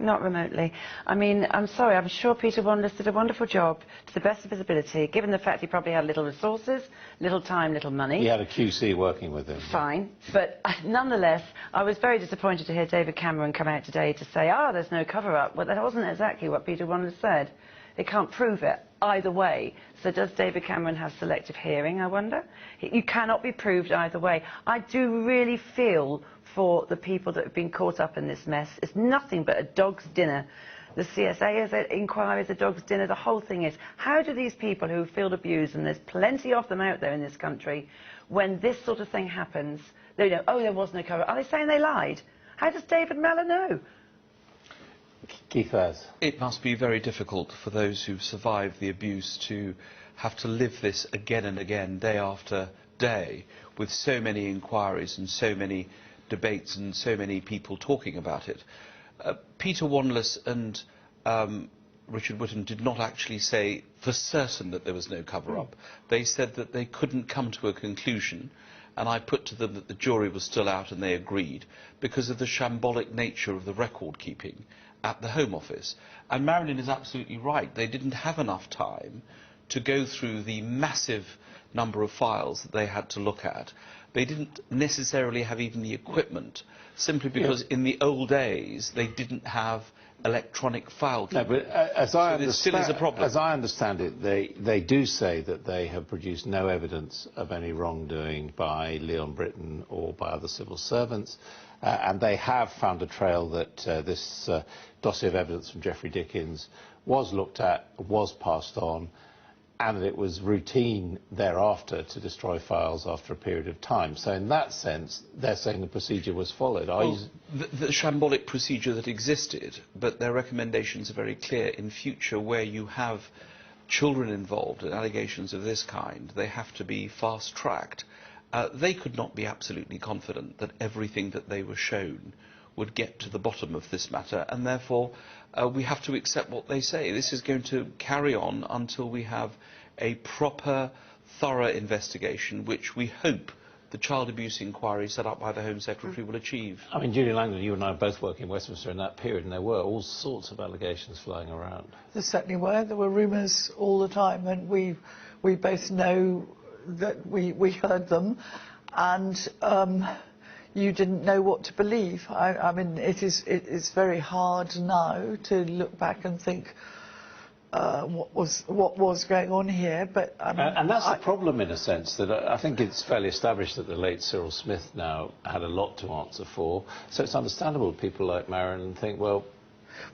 not remotely. I mean, I'm sorry, I'm sure Peter Wanless did a wonderful job to the best of his ability, given the fact he probably had little resources, little time, little money. He had a QC working with him. Fine, but nonetheless, I was very disappointed to hear David Cameron come out today to say, there's no cover-up. Well, that wasn't exactly what Peter Wanless said. They can't prove it either way. So does David Cameron have selective hearing, I wonder? You cannot be proved either way. I do really feel for the people that have been caught up in this mess. It's nothing but a dog's dinner. The CSA inquiry is a dog's dinner. The whole thing is, how do these people who feel abused, and there's plenty of them out there in this country, when this sort of thing happens, they know, there was no cover. Are they saying they lied? How does David Mellor know? Keith Ayres. It must be very difficult for those who've survived the abuse to have to live this again and again, day after day, with so many inquiries and so many debates and so many people talking about it. Peter Wanless and Richard Whittam did not actually say for certain that there was no cover-up. They said that they couldn't come to a conclusion, and I put to them that the jury was still out, and they agreed, because of the shambolic nature of the record-keeping at the Home Office. And Marilyn is absolutely right. They didn't have enough time to go through the massive number of files that they had to look at. They didn't necessarily have even the equipment, simply because in the old days they didn't have electronic file keeping. No, but as I understand, still is a problem. As I understand it, they do say that they have produced no evidence of any wrongdoing by Leon Britton or by other civil servants, and they have found a trail that this dossier of evidence from Geoffrey Dickens was looked at, was passed on, and that it was routine thereafter to destroy files after a period of time. So in that sense, they're saying the procedure was followed. The shambolic procedure that existed, but their recommendations are very clear. In future, where you have children involved in allegations of this kind, they have to be fast-tracked. They could not be absolutely confident that everything that they were shown would get to the bottom of this matter, and therefore we have to accept what they say. This is going to carry on until we have a proper, thorough investigation, which we hope the child abuse inquiry set up by the Home Secretary will achieve. I mean, Julie Langdon, you and I both worked in Westminster in that period, and there were all sorts of allegations flying around. There certainly were. There were rumours all the time, and we both know that we heard them, and you didn't know what to believe. I mean, it's very hard now to look back and think what was going on here. But and that's the problem, in a sense, that I think it's fairly established that the late Cyril Smith now had a lot to answer for. So it's understandable people like Marilyn think, well.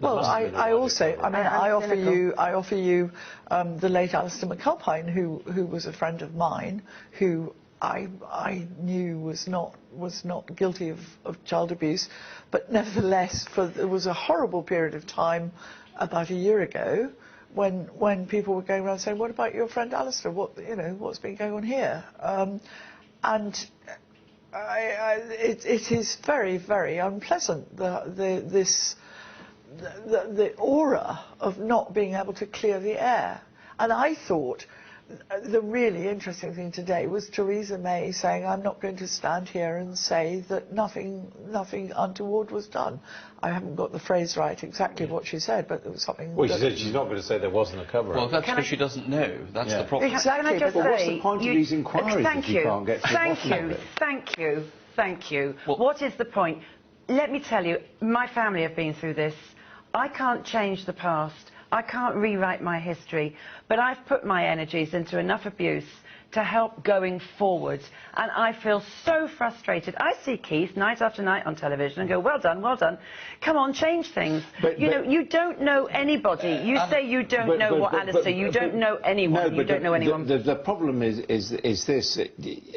I offer you the late Alistair McAlpine, who was a friend of mine, who I knew was not guilty of child abuse, but nevertheless, there was a horrible period of time about a year ago when people were going around saying, "What about your friend Alistair? What's been going on here?" And it is very, very unpleasant. The aura of not being able to clear the air. And I thought the really interesting thing today was Theresa May saying, "I'm not going to stand here and say that nothing untoward was done." I haven't got the phrase right exactly what she said, but there was something. Well, she said she's not going to say there wasn't a cover-up. Well, that's because she doesn't know. That's the problem. Exactly. Can I just say, what's the point of these inquiries if you can't get to the bottom of it? Thank you. What is the point? Let me tell you, my family have been through this. I can't change the past. I can't rewrite my history. But I've put my energies into enough abuse to help going forward. And I feel so frustrated. I see Keith night after night on television and go, well done, well done. Come on, change things. You don't know anybody. You say you don't know what Alistair, you don't know anyone. You don't know anyone. The problem is this,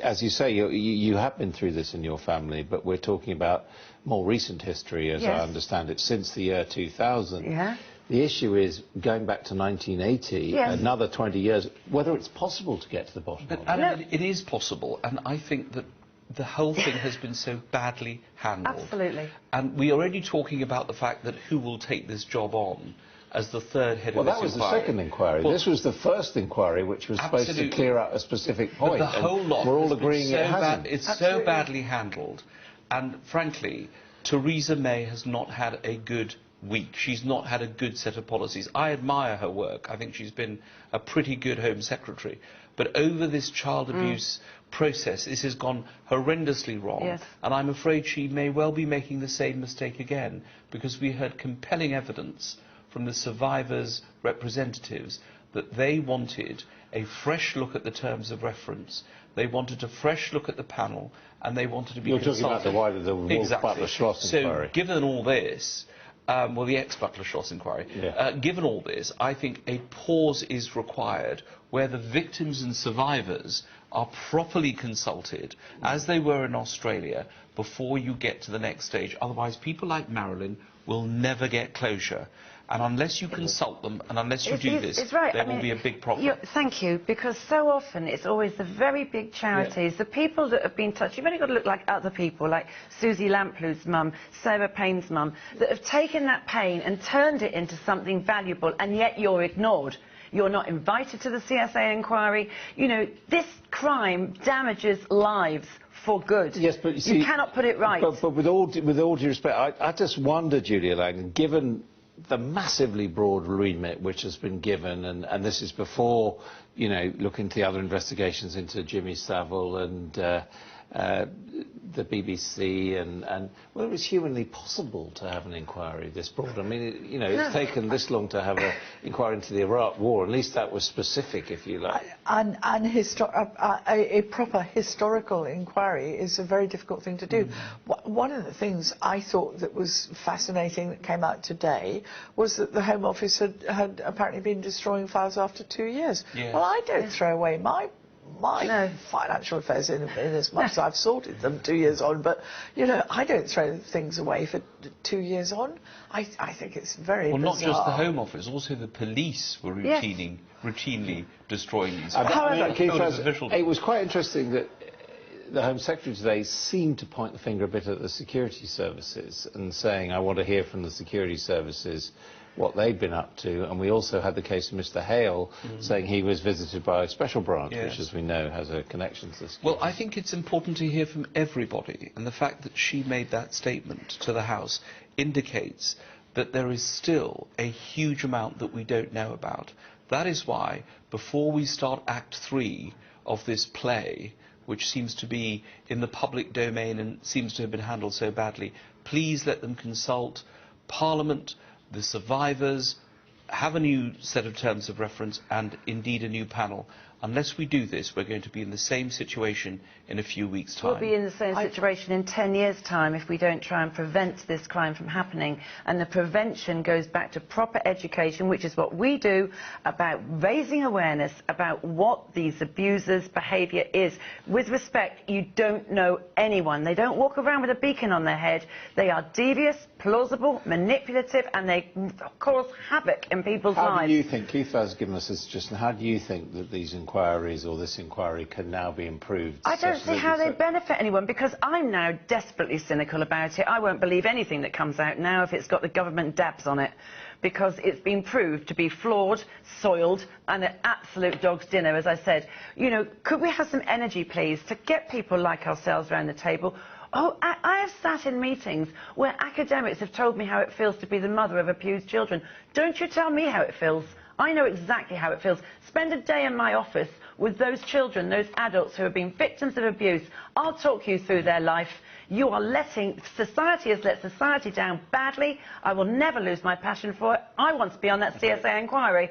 as you say, you have been through this in your family, but we're talking about more recent history, as I understand it, since the year 2000. Yeah. The issue is, going back to 1980, another 20 years, whether it's possible to get to the bottom of it. It is possible, and I think that the whole thing has been so badly handled. Absolutely. And we are already talking about the fact that who will take this job on as the third head of this inquiry. Well, that was the second inquiry. Well, this was the first inquiry, which was supposed to clear out a specific point. But the whole lot, we're all agreeing it hasn't. It's so badly handled, and frankly, Theresa May has not had a good weak. She's not had a good set of policies. I admire her work. I think she's been a pretty good Home Secretary. But over this child abuse process, this has gone horrendously wrong. Yes. And I'm afraid she may well be making the same mistake again, because we heard compelling evidence from the survivors' representatives that they wanted a fresh look at the terms of reference, they wanted a fresh look at the panel, and they wanted to be consulted. You're talking about the Wolf Butler-Schloss inquiry. So, given all this, well, the ex-Butler-Schloss inquiry, given all this, I think a pause is required where the victims and survivors are properly consulted, as they were in Australia, before you get to the next stage. Otherwise, people like Marilyn will never get closure. And unless you consult them, and unless you do this, there will be a big problem. Thank you, because so often it's always the very big charities, the people that have been touched. You've only got to look like other people, like Susie Lamplu's mum, Sarah Payne's mum, that have taken that pain and turned it into something valuable, and yet you're ignored. You're not invited to the CSA inquiry. You know, this crime damages lives for good. Yes, but you see, cannot put it right. But with all due respect, I just wonder, Julia Lang, given the massively broad remit which has been given, and this is before, you know, looking to the other investigations into Jimmy Savile and the BBC, and whether it's humanly possible to have an inquiry this broad. I mean, you know, it's taken this long to have an inquiry into the Iraq War. At least that was specific, if you like. And a proper historical inquiry is a very difficult thing to do. One of the things I thought that was fascinating that came out today was that the Home Office had apparently been destroying files after 2 years. Yeah. Well, I don't throw away my financial affairs in as much as I've sorted them 2 years on, but, you know, I don't throw things away for 2 years on. I think it's very bizarre. Not just the Home Office, also the police were routinely destroying these files. However, it was quite interesting that the Home Secretary today seemed to point the finger a bit at the security services and saying, I want to hear from the security services what they'd been up to. And we also had the case of Mr Hale saying he was visited by a special branch, which, as we know, has a connection to this. Well, I think it's important to hear from everybody, and the fact that she made that statement to the House indicates that there is still a huge amount that we don't know about. That is why, before we start Act 3 of this play, which seems to be in the public domain and seems to have been handled so badly, please let them consult Parliament, the survivors, have a new set of terms of reference, and indeed a new panel. Unless we do this, we're going to be in the same situation in a few weeks' time. We'll be in the same situation in 10 years' time if we don't try and prevent this crime from happening. And the prevention goes back to proper education, which is what we do, about raising awareness about what these abusers' behaviour is. With respect, you don't know anyone. They don't walk around with a beacon on their head. They are devious, plausible, manipulative, and they cause havoc in people's lives. How do you think, Keith has given us a suggestion, how do you think that these inquiries or this inquiry can now be improved? I don't see how they benefit anyone, because I'm now desperately cynical about it. I won't believe anything that comes out now if it's got the government dabs on it, because it's been proved to be flawed, soiled, and an absolute dog's dinner, as I said. You know, could we have some energy, please, to get people like ourselves around the table? Oh, I have sat in meetings where academics have told me how it feels to be the mother of abused children. Don't you tell me how it feels. I know exactly how it feels. Spend a day in my office with those children, those adults who have been victims of abuse. I'll talk you through their life. You are society has let society down badly. I will never lose my passion for it. I want to be on that CSA inquiry.